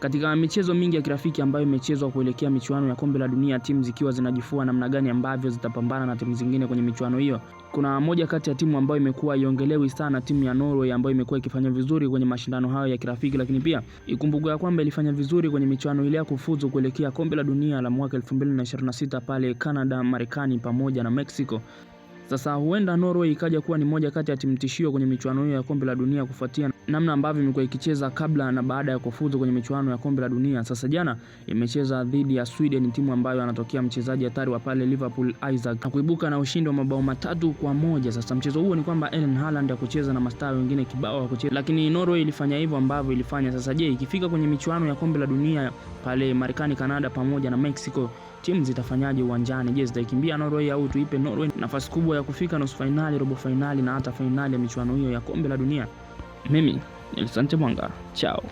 Katika michezo mingi ya kirafiki ambayo imechezwa kuelekea michuano ya kombe la dunia, timu zikiwa zinajifua namna gani ambavyo zitapambana na timu zingine kwenye michuano hiyo. Kuna moja kati ya timu ambayo imekuwa iongelewi sana, timu ya Norway ambayo imekuwa ikifanya vizuri kwenye mashindano hayo ya kirafiki, lakini pia ikumbukwe kwamba ilifanya vizuri kwenye michuano ile ya kufuzu kuelekea kombe la dunia la mwaka 2026 pale Canada, Marekani pamoja na Mexico. Sasa huenda Norway ikaja kuwa ni moja kati ya timu tishio kwenye michuano hiyo ya kombe la dunia kufuatia namna ambavyo imekuwa ikicheza kabla na baada ya kufuzu kwenye michuano ya kombe la dunia. Sasa jana imecheza dhidi ya Sweden, timu ambayo anatokea mchezaji hatari wa pale Liverpool Isaac, na kuibuka na ushindi wa mabao 3-1. Sasa mchezo huo ni kwamba Erling Haaland kucheza na mastaa wengine kibao wa kucheza, lakini Norway ilifanya hivyo ambavyo ilifanya. Sasa je, ikifika kwenye michuano ya kombe la dunia pale Marekani, Canada pamoja na Mexico, timu zitafanyaje uwanjani? Je, zitaikimbia Norway au tuipe Norway nafasi kubwa ya kufika nusu finali, robo finali na hata finali ya michuano hiyo ya kombe la dunia? Mimi ni Asante Mwanga. Chao.